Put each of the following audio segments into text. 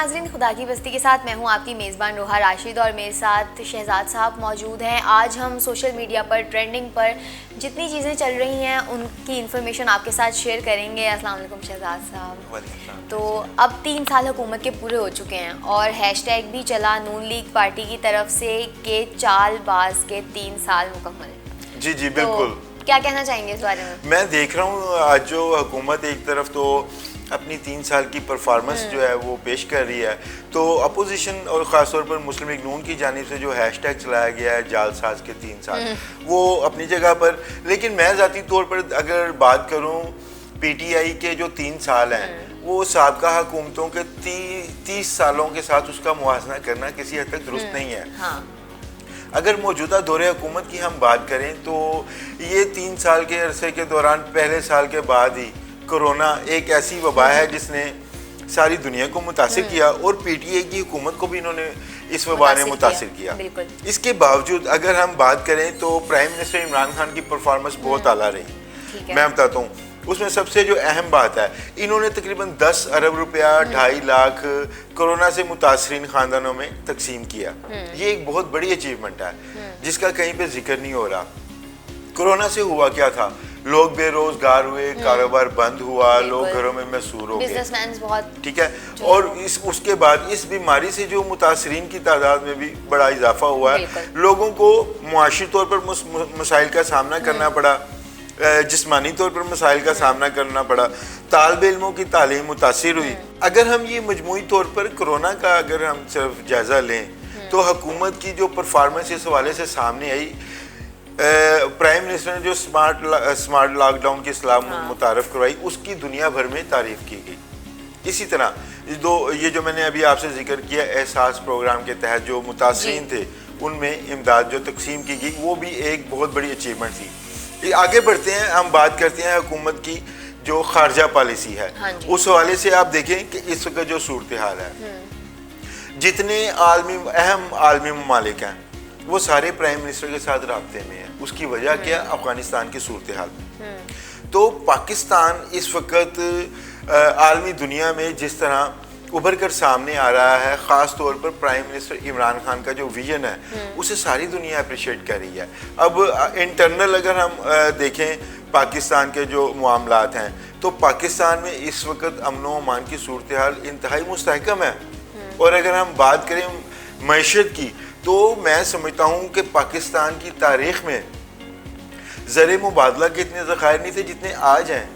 नाज़रीन, खुदा की बस्ती के साथ मैं हूं आपकी मेज़बान रोहा राशिद और मेरे साथ शहजाद साहब मौजूद हैं। आज हम सोशल मीडिया पर ट्रेंडिंग पर जितनी चीज़ें चल रही हैं उनकी इन्फॉर्मेशन आपके साथ शेयर करेंगे। अस्सलाम वालेकुम शहजाद साहब। तो अब 3 साल हुकूमत के पूरे हो चुके हैं और हैशटैग भी चला नून लीग पार्टी की तरफ से कि चालबाज के 3 साल मुकम्मल। जी जी बिल्कुल। क्या कहना चाहेंगे इस बारे में? मैं देख रहा हूँ आज जो हुकूमत एक तरफ तो अपनी 3 साल की परफॉर्मेंस जो है वो पेश कर रही है, तो अपोजिशन और ख़ासतौर पर मुस्लिम लीग नून की जानिब से जो हैशटैग चलाया गया है जालसाज के 3 साल, वो अपनी जगह पर। लेकिन मैं ज़ाती तौर पर अगर बात करूँ PTI के जो 3 साल हैं वो साबका हुकूमतों के 30 सालों के साथ उसका मुआवजा करना किसी हद तक दुरुस्त नहीं है। हाँ। अगर मौजूदा दौरे हुकूमत की हम बात करें तो ये 3 साल के अरसे के दौरान पहले साल के बाद ही कोरोना एक ऐसी वबा है जिसने सारी दुनिया को मुतासिर किया और PTI की हुकूमत को भी इन्होंने इस वबा ने मुतासिर किया। इसके बावजूद अगर हम बात करें तो प्राइम मिनिस्टर इमरान खान की परफॉर्मेंस बहुत आला रही। मैं बताता हूँ उसमें सबसे जो अहम बात है, इन्होंने तकरीबन 10 अरब रुपया 2.5 लाख कोरोना से मुतासरीन खानदानों में तकसीम किया। ये एक बहुत बड़ी अचीवमेंट है जिसका कहीं पे जिक्र नहीं हो रहा। कोरोना से हुआ क्या था, लोग बेरोजगार हुए, कारोबार बंद हुआ, लोग घरों में मसूर हो गए, ठीक है। और उसके बाद इस बीमारी से जो मुतासरीन की तादाद में भी बड़ा इजाफा हुआ है। लोगों को मुआशी तौर पर मसाइल का सामना करना पड़ा, जिस्मानी तौर पर मसाइल का सामना करना पड़ा, तालिबे इल्मों की तालीम मुतासिर हुई। अगर हम ये मजमूई तौर पर कोरोना का अगर हम सिर्फ जायजा लें तो हुकूमत की जो परफॉर्मेंस इस हवाले से सामने आई, प्राइम मिनिस्टर ने जो स्मार्ट लॉकडाउन की इस्लाह मुतारफ करवाई उसकी दुनिया भर में तारीफ की गई। इसी तरह ये जो मैंने अभी आपसे जिक्र किया एहसास प्रोग्राम के तहत जो मुतासरीन थे उनमें इमदाद जो तकसीम की गई वो भी एक बहुत बड़ी अचीवमेंट थी। आगे बढ़ते हैं, हम बात करते हैं हुकूमत की जो खारजा पॉलिसी है। उस हवाले से आप देखें कि इस वक्त जो सूरत हाल है, जितने अहम आलमी ममालिक हैं वो सारे प्राइम मिनिस्टर के साथ राब्ते में है। उसकी वजह क्या, अफगानिस्तान की सूरत हाल। तो पाकिस्तान इस वक्त आलमी दुनिया में जिस तरह उभर कर सामने आ रहा है, ख़ास तौर पर प्राइम मिनिस्टर इमरान खान का जो विजन है उसे सारी दुनिया अप्रिशिएट कर रही है। अब इंटरनल अगर हम देखें पाकिस्तान के जो मामलात हैं तो पाकिस्तान में इस वक्त अमन व अमान की सूरत हाल इंतहाई मुस्तहकम है। और अगर हम बात करें मईशत की तो मैं समझता हूँ कि पाकिस्तान की तारीख में ज़र मुबादला के इतने ज़खायर नहीं थे जितने आज हैं।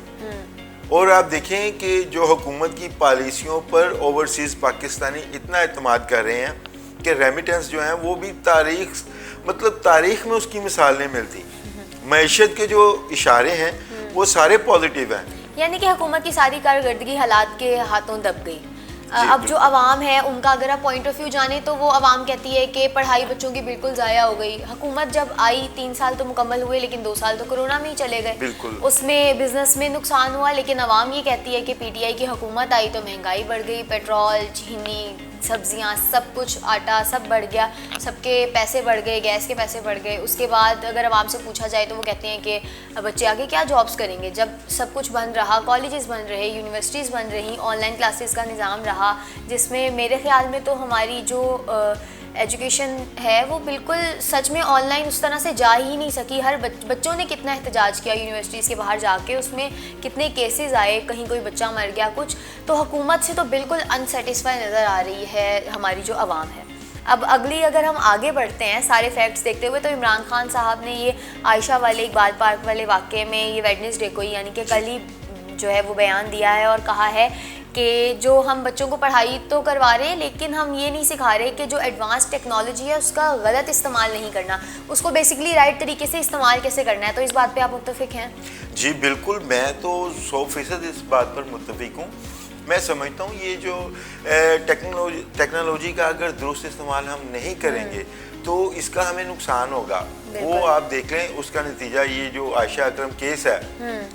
और आप देखें कि जो हुकूमत की पॉलिसियों पर ओवरसीज़ पाकिस्तानी इतना एतमाद कर रहे हैं कि रेमिटेंस जो हैं वो भी तारीख में उसकी मिसाल नहीं मिलती। मईशत के जो इशारे हैं वो सारे पॉजिटिव हैं, यानी कि हुकूमत की सारी कारकर्दगी हालात के हाथों दब गई। अब जो अवाम है उनका अगर आप पॉइंट ऑफ व्यू जाने तो वो अवाम कहती है कि पढ़ाई बच्चों की बिल्कुल ज़ाया हो गई। हुकूमत जब आई 3 साल तो मुकम्मल हुए लेकिन 2 साल तो कोरोना में ही चले गए, उसमें बिजनेस में नुकसान हुआ। लेकिन अवाम ये कहती है कि PTI की हुकूमत आई तो महंगाई बढ़ गई, पेट्रोल, चीनी, सब्जियां, सब कुछ, आटा सब बढ़ गया, सबके पैसे बढ़ गए, गैस के पैसे बढ़ गए। उसके बाद अगर आवाम से पूछा जाए तो वो कहते हैं कि बच्चे आगे क्या जॉब्स करेंगे जब सब कुछ बंद रहा, कॉलेजेस बंद रहे, यूनिवर्सिटीज़ बंद रही, ऑनलाइन क्लासेस का निज़ाम रहा, जिसमें मेरे ख्याल में तो हमारी जो एजुकेशन है वो बिल्कुल सच में ऑनलाइन उस तरह से जा ही नहीं सकी। हर बच्चों ने कितना एहतजाज किया यूनिवर्सिटीज़ के बाहर जाके, उसमें कितने केसेस आए, कहीं कोई बच्चा मर गया कुछ। तो हुकूमत से तो बिल्कुल अनसेटिस्फाई नज़र आ रही है हमारी जो आवाम है। अब अगली अगर हम आगे बढ़ते हैं सारे फैक्ट्स देखते हुए तो इमरान खान साहब ने ये आयशा वाले इकबाल पार्क वाले वाक़े में ये वेडनेसडे को यानी कि कल ही जो है वो बयान दिया है और कहा है कि जो हम बच्चों को पढ़ाई तो करवा रहे हैं लेकिन हम ये नहीं सिखा रहे कि जो एडवांस टेक्नोलॉजी है उसका गलत इस्तेमाल नहीं करना, उसको बेसिकली राइट तरीके से इस्तेमाल कैसे करना है। तो इस बात पे आप मुत्तफिक हैं? जी बिल्कुल, मैं तो 100% इस बात पर मुत्तफिक हूँ। मैं समझता हूँ ये जो टेक्नोलॉजी का अगर दुरुस्त इस्तेमाल हम नहीं करेंगे तो इसका हमें नुकसान होगा। वो आप देख लें उसका नतीजा ये जो आयशा अकरम केस है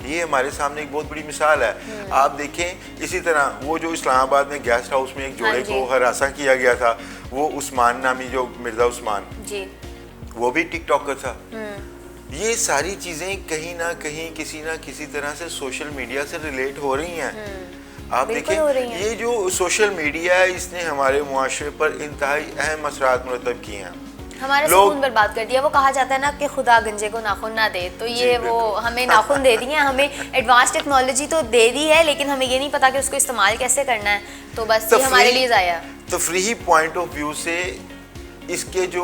ये हमारे सामने एक बहुत बड़ी मिसाल है। आप देखें इसी तरह वो जो इस्लामाबाद में गेस्ट हाउस में एक जोड़े को हरासा किया गया था, वो उस्मान नामी जो मिर्जा उस्मान वो भी टिकटॉकर था। ये सारी चीज़ें कहीं ना कहीं किसी ना किसी तरह से सोशल मीडिया से रिलेट हो रही हैं। आप बिल्कुल हो रही देखें हैं। ये जो सोशल मीडिया है इसने हमारे मुआशरे पर इंतहाई अहम असरात मुरतब किए हैं। हमारा लोग- सुकून बर्बाद कर दिया। वो कहा जाता है ना कि खुदा गंजे को नाखून ना दे, तो जी, ये वो बिल्कुल। हमें नाखून दे दिए हैं। हमें एडवांस टेक्नोलॉजी तो दे दी है, लेकिन हमें ये नहीं पता कि उसको इस्तेमाल कैसे करना है, तो बस ये हमारे लिए ज़ाया। तफरीही पॉइंट ऑफ व्यू से इसके जो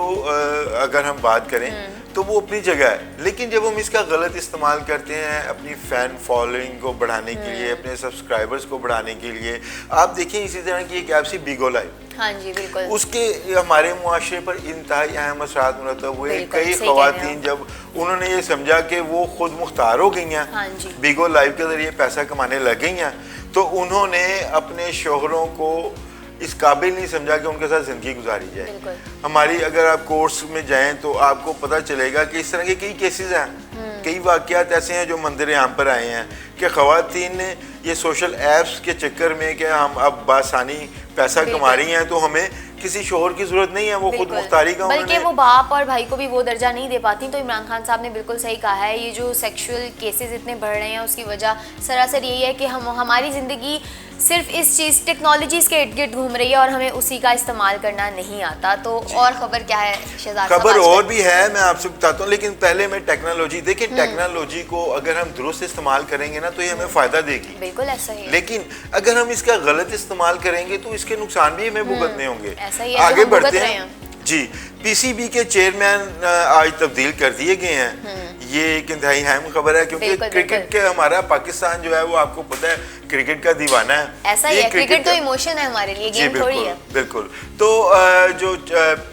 अगर हम बात करें तो वो अपनी जगह है, लेकिन जब हम इसका गलत इस्तेमाल करते हैं अपनी फ़ैन फॉलोइंग को बढ़ाने के लिए, अपने सब्सक्राइबर्स को बढ़ाने के लिए, आप देखें इसी तरह की एक ऐप सी बिगो लाइव, हाँ जी बिल्कुल। उसके हमारे मुआशरे पर इंतहाई अहम असरात मुरतब हुए। बिल्कुल, कई सही कह रहे हैं ख़वातीन जब उन्होंने ये समझा कि वो खुद मुख्तार हो गई हैं, हाँ जी। बिगो लाइव के ज़रिए पैसा कमाने लग गई हैं, तो उन्होंने अपने शोहरों को इस काबिल नहीं समझा कि उनके साथ ज़िंदगी गुजारी जाए। बिल्कुल। हमारी अगर आप कोर्स में जाएं तो आपको पता चलेगा कि इस तरह के कई केसेस हैं, कई वाक़यात ऐसे हैं जो मंदिर आम पर आए हैं कि ख़वातीन ने ये सोशल ऐप्स के चक्कर में कि हम अब बासानी पैसा कमा रही हैं तो हमें किसी शोहर की ज़रूरत नहीं है, वो खुद बिल्कुल। मुख्तारी का बल्कि उन्होंने- वो बाप और भाई को भी वो दर्जा नहीं दे पाती। तो इमरान खान साहब ने बिल्कुल सही कहा है, ये जो सेक्सुअल केसेस इतने बढ़ रहे हैं उसकी वजह सरासर यही है कि हमारी ज़िंदगी सिर्फ इस चीज़ टेक्नोलॉजीज़ के इर्द गिर्द घूम रही है और हमें उसी का इस्तेमाल करना नहीं आता। तो और ख़बर क्या है शहजाद साहब खबर आजकल? और भी है, मैं आपसे बताता हूँ, लेकिन पहले मैं टेक्नोलॉजी देखिए, टेक्नोलॉजी को अगर हम दुरुस्त इस्तेमाल करेंगे ना तो ये हमें फ़ायदा देगी, बिल्कुल ऐसा ही है। लेकिन अगर हम इसका गलत इस्तेमाल करेंगे तो इसके नुकसान भी हमें भुगतने होंगे। ऐसा ही है, जो आगे हम भुगत बढ़ते रहे हैं हैं। जी। पीसीबी के चेयरमैन आज तब्दील कर दिए गए हैं, ये एक इंतहाई अहम खबर है क्योंकि बिल्कुल, क्रिकेट बिल्कुल। के हमारा पाकिस्तान जो है वो आपको पता है क्रिकेट का दीवाना है। ऐसा ही ये है, क्रिकेट तो का- इमोशन है हमारे लिए, जी गेम थोड़ी बिल्कुल है। बिल्कुल। तो जो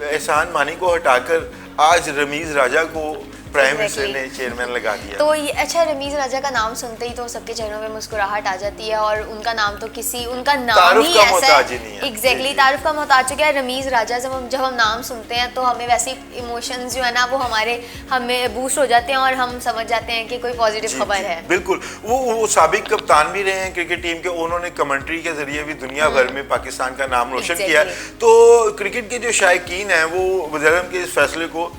एहसान मानी को हटाकर आज रमीज राजा को प्राइम मिनिस्टर Exactly. ने चेयरमैन लगा दिया। तो ये अच्छा, रमीज राजा का नाम सुनते ही तो सबके चेहरों में मुस्कुराहट आ जाती है, और उनका नाम तो उनका नाम तारुफ ही का ऐसा मोहताज ही नहीं है। है। एग्जैक्टली, जी, जी। तारुफ का मोहताज हो गया रमीज राजा। जब हम नाम सुनते हैं तो हमें वैसे इमोशंस जो है ना वो हमें बूस्ट हो जाते हैं और हम समझ जाते हैं कि कोई पॉजिटिव जी, खबर जी, है। बिल्कुल। वो साबिक कप्तान भी रहे हैं क्रिकेट टीम के, उन्होंने कमेंट्री के जरिए भी दुनिया भर में पाकिस्तान का नाम रोशन किया है। Exactly. तो क्रिकेट के जो शायकीन हैं वो वज़ीर-ए-आज़म के इस फैसले को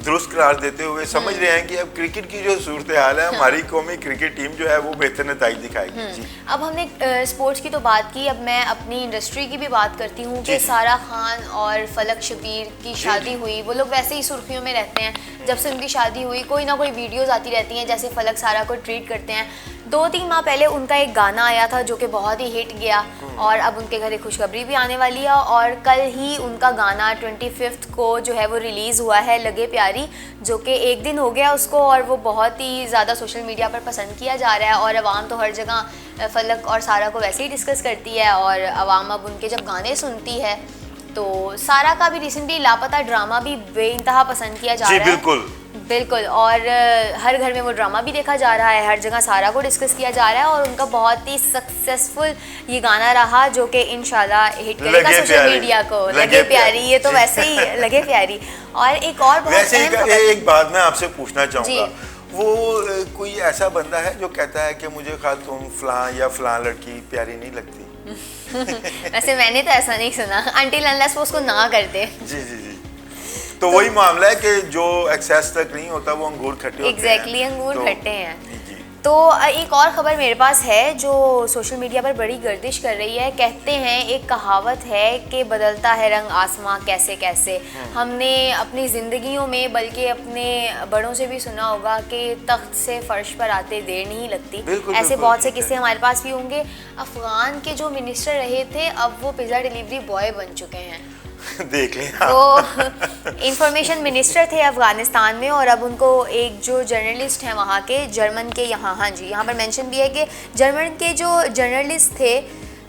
दुरुस्त करार देते हुए समझ रहे हैं कि अब क्रिकेट की जो सूरत हाल है, हमारी कौमी क्रिकेट टीम जो है वो बेहतर नतीजे दिखाएगी। जी। अब हमने स्पोर्ट्स की तो बात की, अब मैं अपनी इंडस्ट्री की भी बात करती हूँ जी, कि जी। सारा खान और फलक शबीर की शादी हुई। वो लोग वैसे ही सुर्खियों में रहते हैं। जब से उनकी शादी हुई कोई ना कोई वीडियोस आती रहती हैं, जैसे फलक सारा को ट्रीट करते हैं। 2-3 माह पहले उनका एक गाना आया था जो कि बहुत ही हिट गया, और अब उनके घर एक खुशखबरी भी आने वाली है। और कल ही उनका गाना 25 को जो है वो रिलीज़ हुआ है, लगे प्यारी, जो कि एक दिन हो गया उसको, और वो बहुत ही ज़्यादा सोशल मीडिया पर पसंद किया जा रहा है। और अवाम तो हर जगह फलक और सारा को वैसे ही डिस्कस करती है, और अवाम अब उनके जब गाने सुनती है तो सारा का भी रिसेंटली लापता ड्रामा भी बेइंतहा पसंद किया जा जी रहा है। बिल्कुल बिल्कुल, और हर घर में वो ड्रामा भी देखा जा रहा है, हर जगह सारा को डिस्कस किया जा रहा है, और उनका बहुत ही सक्सेसफुल ये गाना रहा जो कि इंशाल्लाह हिट करेगा लगे सोशल प्यारी, मीडिया को। लगे लगे प्यारी, ये तो जी। वैसे ही लगे प्यारी। और एक और बहुत वैसे अहम खबर, एक बात मैं आपसे पूछना चाहूँगा, जी। वो कोई ऐसा बंदा है जो कहता है कि मुझे खातून फलां या फलां लड़की प्यारी नहीं लगती? वैसे मैंने तो ऐसा नहीं सुना, अनटिल अनलेस वो उसको ना करते। जी जी जी। तो वही मामला है कि जो एक्सेस तक नहीं होता वो अंगूर खट्टे होते हैं। एग्जैक्टली, अंगूर तो- खट्टे हैं। जी। तो एक और ख़बर मेरे पास है जो सोशल मीडिया पर बड़ी गर्दिश कर रही है। कहते हैं, एक कहावत है कि बदलता है रंग आसमां कैसे कैसे। हमने अपनी ज़िंदगियों में, बल्कि अपने बड़ों से भी सुना होगा कि तख्त से फर्श पर आते देर नहीं लगती। बिल्कुल, ऐसे बिल्कुल, बहुत से ठीक है। किस्से हमारे पास भी होंगे। अफ़गान के जो मिनिस्टर रहे थे अब वो पिज़्ज़ा डिलीवरी बॉय बन चुके हैं। देख लें आप। तो इंफॉर्मेशन मिनिस्टर थे अफगानिस्तान में, और अब उनको एक जो जर्नलिस्ट हैं वहाँ के, जर्मन के, यहाँ हाँ जी यहाँ पर मेंशन भी है कि जर्मन के जो जर्नलिस्ट थे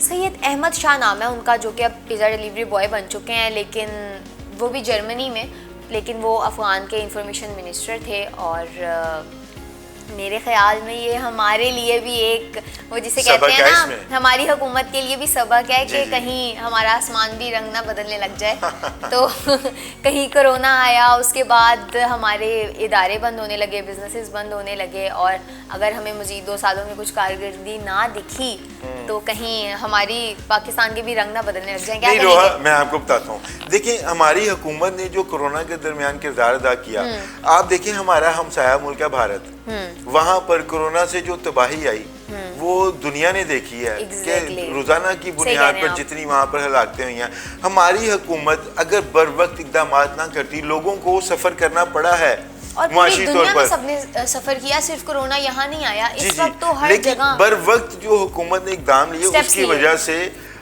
सैयद अहमद शाह नाम है उनका, जो कि अब पिज़्ज़ा डिलीवरी बॉय बन चुके हैं, लेकिन वो भी जर्मनी में, लेकिन वो अफ़गान के इंफॉर्मेशन मिनिस्टर थे। और मेरे ख्याल में ये हमारे लिए भी एक वो जिसे कहते सबक हैं है ना, इसमें। हमारी हुकूमत के लिए भी सबक है जी, कि जी। कहीं हमारा आसमान भी रंग ना बदलने लग जाए। तो कहीं कोरोना आया, उसके बाद हमारे इदारे बंद होने लगे, बिजनेसेस बंद होने लगे, और अगर हमें मज़ीद 2 सालों में कुछ कारकर्दगी ना दिखी तो कहीं हमारी पाकिस्तान के भी रंग ना बदलने लग जाए। क्या नहीं रोहा, कहेंगे? मैं आपको बताता हूँ। देखिए, हमारी हुकूमत ने जो कोरोना के दरमियान किरदार अदा किया, आप देखिए हमारा हमसाया मुल्क है भारत, वहाँ पर कोरोना से जो तबाही आई वो दुनिया ने देखी है Exactly. कि रोजाना की बुनियाद पर जितनी वहाँ पर हलाकतें हुई हैं, हमारी हुकूमत अगर बर वक्त इकदाम ना करती, लोगों को सफ़र करना पड़ा है और पूरी दुनिया में सबने सफर किया, सिर्फ कोरोना यहाँ नहीं आया, इस वक्त तो हर जगह। बर वक्त जो हुकूमत ने इकदाम लिए उसकी वजह से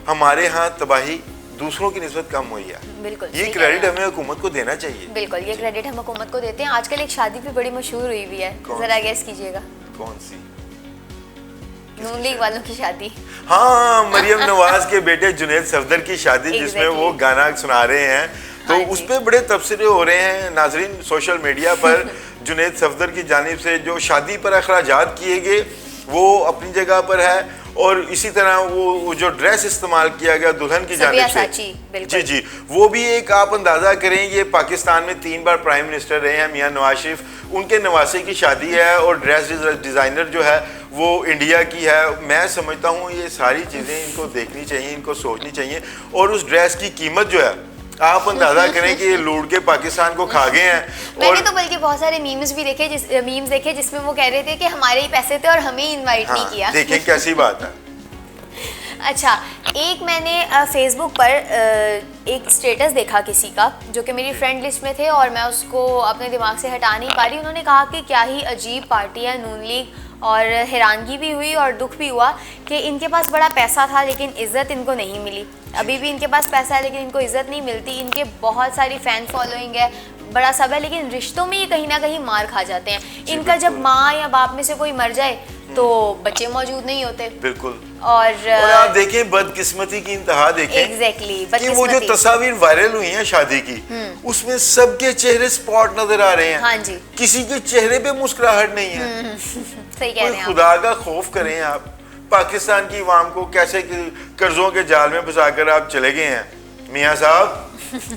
हमारे यहाँ तबाही दूसरों की निस्बत कम हुई है। बिल्कुल, ये क्रेडिट हमें हुकूमत को देना चाहिए। बिल्कुल, ये क्रेडिट हम हुकूमत को देते हैं। आजकल एक शादी भी बड़ी मशहूर हुई भी है, जरा गेस कीजिएगा कौन सी? नून लीग वालों की शादी। हाँ, मरियम नवाज के बेटे जुनैद सफदर की शादी, जिसमें वो गाना सुना रहे हैं, तो उस पर बड़े तबसरे हो रहे हैं नाजरीन सोशल मीडिया पर। जुनैद सफदर की जानिब से जो शादी पर अखराजात किए गए वो अपनी जगह पर है, और इसी तरह वो जो ड्रेस इस्तेमाल किया गया दुल्हन की जानिब से, जी जी, वो भी एक आप अंदाज़ा करें, ये पाकिस्तान में 3 बार प्राइम मिनिस्टर रहे हैं मियां नवाज शरीफ, उनके नवासे की शादी है और ड्रेस डिज़ाइनर जो है वो इंडिया की है। मैं समझता हूँ ये सारी चीज़ें इनको देखनी चाहिए, इनको सोचनी चाहिए, और उस ड्रेस की कीमत जो है आप अंदाजा करें कि ये लूट के पाकिस्तान को खा गए हैं। मैंने तो बल्कि बहुत सारे मीम्स भी देखे जिसमें वो कह रहे थे कि हमारे ही पैसे थे और हमें इनवाइट नहीं किया। देखें कैसी बात है। अच्छा, एक मैंने फेसबुक पर एक स्टेटस देखा किसी का जो कि मेरी फ्रेंड लिस्ट में थे और मैं उसको अपने दिमाग से हटा नहीं पा रही। उन्होंने कहा कि क्या ही अजीब पार्टी है नून लीग, और हैरानगी भी हुई और दुख भी हुआ कि इनके पास बड़ा पैसा था लेकिन इज़्ज़त इनको नहीं मिली। अभी भी इनके पास पैसा है लेकिन इनको इज़्ज़त नहीं मिलती। इनके बहुत सारी फ़ैन फॉलोइंग है, बड़ा सब है, लेकिन रिश्तों में ये कहीं ना कहीं मार खा जाते हैं। इनका जब माँ या बाप में से कोई मर जाए तो बच्चे मौजूद नहीं होते। बिल्कुल। और आप देखें बदकिस्मती की इंतहा देखें। एग्जैक्टली, कि वो जो तस्वीर वायरल हुई है शादी की, उसमें सबके चेहरे स्पॉट नजर आ रहे हैं। हाँ जी, किसी के चेहरे पे मुस्कुराहट नहीं है। सही कह रहे हैं। खुदा का खौफ करें आप। पाकिस्तान की आवाम को कैसे कर्जों के जाल में फंसाकर आप चले गए हैं। मियाँ साहब,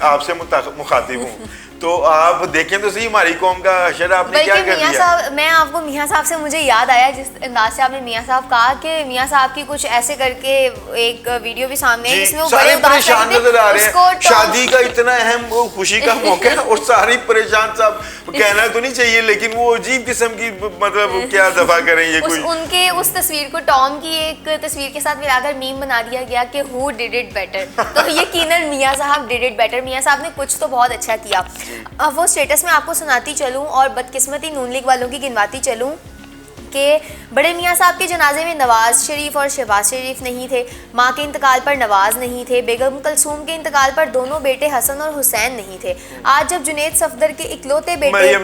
आपसे मुखातिब हूँ, तो आप देखें तो सही हमारी कौम का हशर आपने क्या कर दिया। मैं आपको मियाँ साहब से मुझे याद आया जिस अंदाज से आपने मियाँ साहब कहा कि मियाँ साहब की कुछ ऐसे करके एक वीडियो भी सामने है जिसमें वो बड़े परेशान नजर आ रहे हैं। शादी का इतना अहम वो खुशी का मौका है और सारी परेशान। साहब कहना तो नहीं चाहिए लेकिन वो अजीब किस्म की, मतलब क्या दफा करें ये कोई। उनके उस तस्वीर को टॉम की एक तस्वीर के साथ मिलाकर मीम बना दिया गया कि हु डिड इट बेटर। तो यकीनन मियाँ साहब डिड इट बेटर। मियाँ साहब ने कुछ तो बहुत अच्छा किया। अब वो स्टेटस में आपको सुनाती चलूं और बदकिस्मती नून लीग वालों की गिनवाती चलूं कि बड़े मियाँ साहब के जनाजे में नवाज शरीफ और शहबाज शरीफ नहीं थे, माँ के इंतकाल पर नवाज नहीं थे, बेगम कलसूम के इंतकाल पर दोनों बेटे हसन और हुसैन नहीं थे। आज जब जुनैद सफदर के इकलौते बेटे मरियम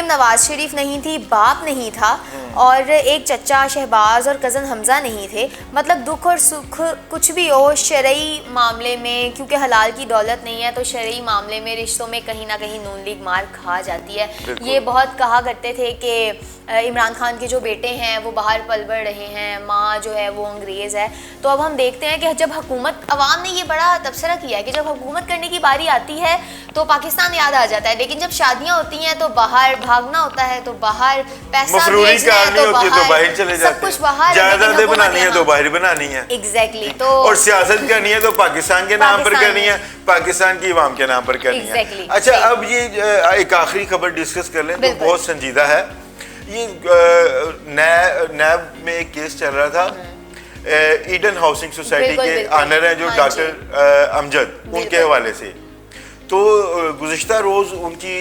नवाज शरीफ नहीं थी, बाप नहीं था, और एक चचा शहबाज और कज़न हमजा नहीं थे। मतलब दुख और सुख कुछ भी हो, शरई मामले में क्योंकि हलाल की दौलत नहीं है तो शरई मामले में रिश्तों में कहीं ना कहीं नून लीग मार खा जाती है। ये बहुत कहा करते थे कि इमरान खान के जो बेटे हैं वो बाहर पल बढ़ रहे हैं, माँ जो है वो अंग्रेज़ है। तो अब हम देखते हैं कि जब हुकूमत, अवाम ने ये बड़ा तबसरा किया है कि जब हुकूमत करने की बारी आती है तो पाकिस्तान याद आ जाता है, लेकिन जब शादियाँ होती हैं तो बाहर भागना होता है, तो बाहर पैसा भेजना है तो बाहर चले जाते, सब कुछ बाहर, जायदादें बनानी है तो बाहर बनानी है। एग्जैक्टली। तो और सियासत करनी है तो पाकिस्तान के नाम पर करनी है, पाकिस्तान की आवाम के नाम पर करनी है। अच्छा, अब ये एक आखिरी खबर डिस्कस कर लें तो बहुत संजीदा है। ये नैब में एक केस चल रहा था ईडन हाउसिंग सोसाइटी के ऑनर हैं जो डॉक्टर अमजद, उनके हवाले से। तो गुज़िश्ता रोज़ उनकी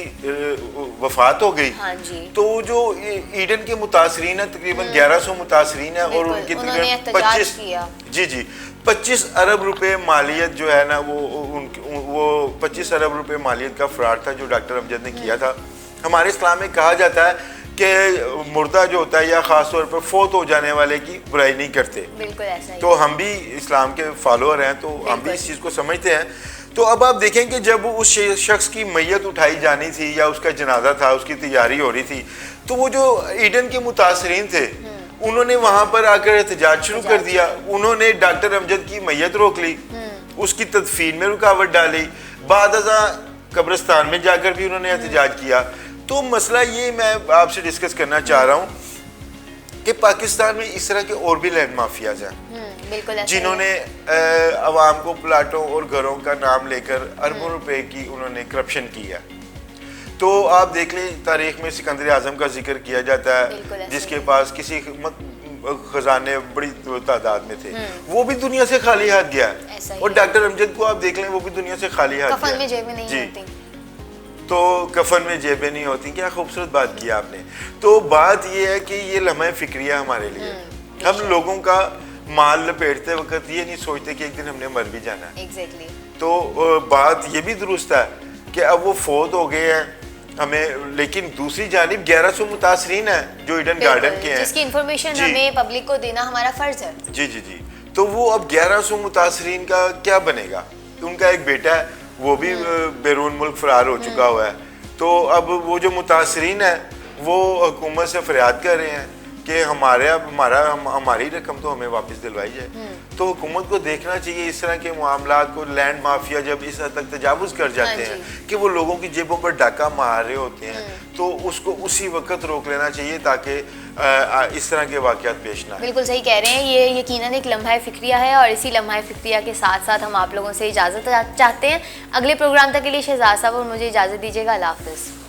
वफ़ात हो गई। हाँ जी। तो जो ईडन के मुतासरीन है तकरीबन 1100 मुतासरीन है और उनकी तकरीबन 25 अरब रुपए मालियत जो है ना वो 25 अरब रुपए मालियत का फ्रॉड था जो डॉक्टर अमजद ने किया था। हमारे इस्लाम में कहा जाता है कि मुर्दा जो होता है या ख़ास तौर पर फोत हो जाने वाले की बुराई नहीं करते। बिल्कुल ऐसा ही। तो हम भी इस्लाम के फॉलोअर हैं तो हम भी इस चीज़ को समझते हैं। तो अब आप देखें कि जब उस शख्स की मैयत उठाई जानी थी या उसका जनाजा था, उसकी तैयारी हो रही थी, तो वो जो ईडन के मुतासरीन थे उन्होंने वहाँ पर आकर एहतजाज शुरू कर दिया। उन्होंने डॉक्टर अमजद की मैयत रोक ली, उसकी तदफीन में रुकावट डाली, बाद अज़ा कब्रिस्तान में जाकर भी उन्होंने एहतजाज किया। तो मसला ये मैं आपसे डिस्कस करना चाह रहा हूँ कि पाकिस्तान में इस तरह के और भी लैंड माफियाज हैं जिन्होंने अवाम को प्लाटों और घरों का नाम लेकर अरबों रुपए की उन्होंने करप्शन की है। तो आप देख लें तारीख में सिकंदर आजम का जिक्र किया जाता है जिसके पास किसी खजाने बड़ी तादाद में थे, वो भी दुनिया से खाली हाथ गया। ऐसा ही और है। डॉक्टर अमजद को आप देख लें, वो भी दुनिया से खाली हाथ कफन गया। में जेबें नहीं जी। होती। तो कफन में जेबें नहीं होती, क्या खूबसूरत बात की आपने। तो बात ये है कि ये लम्हा फिक्रिया हमारे लिए, हम लोगों का माल लपेटते वक्त ये नहीं सोचते कि एक दिन हमने मर भी जाना है। एग्जैक्टली। तो बात ये भी दुरुस्त है कि अब वो फौत हो गए हैं हमें, लेकिन दूसरी जानिब 1100 मुतासरीन है जो ईडन गार्डन के हैं, जिसकी इंफॉर्मेशन जी। हमें पब्लिक को देना हमारा फर्ज है। जी जी जी। तो वो अब 1100 मुतासरीन का क्या बनेगा। उनका एक बेटा है, वो भी बैरून मुल्क फरार हो चुका हुआ है। तो अब वो जो मुतासरीन है वो हुकूमत से फरियाद कर रहे हैं कि हमारी रकम तो हमें वापस दिलवाई जाए। तो हुकूमत को देखना चाहिए इस तरह के मामलात को, लैंड माफिया जब इस हद तक तजावुज कर जाते हाँ हैं कि वो लोगों की जेबों पर डाका मार रहे होते हैं, तो उसको उसी वक्त रोक लेना चाहिए ताकि इस तरह के वाक़यात पेश ना आए। बिल्कुल सही कह रहे हैं, ये यकीनन एक लम्हा फिक्रिया है और इसी लम्हा फिक्रिया के साथ साथ हम आप लोगों से इजाज़त चाहते हैं। अगले प्रोग्राम तक के लिए शहजाद साहब और मुझे इजाज़त दीजिएगा। अल्लाह हाफ़िज़।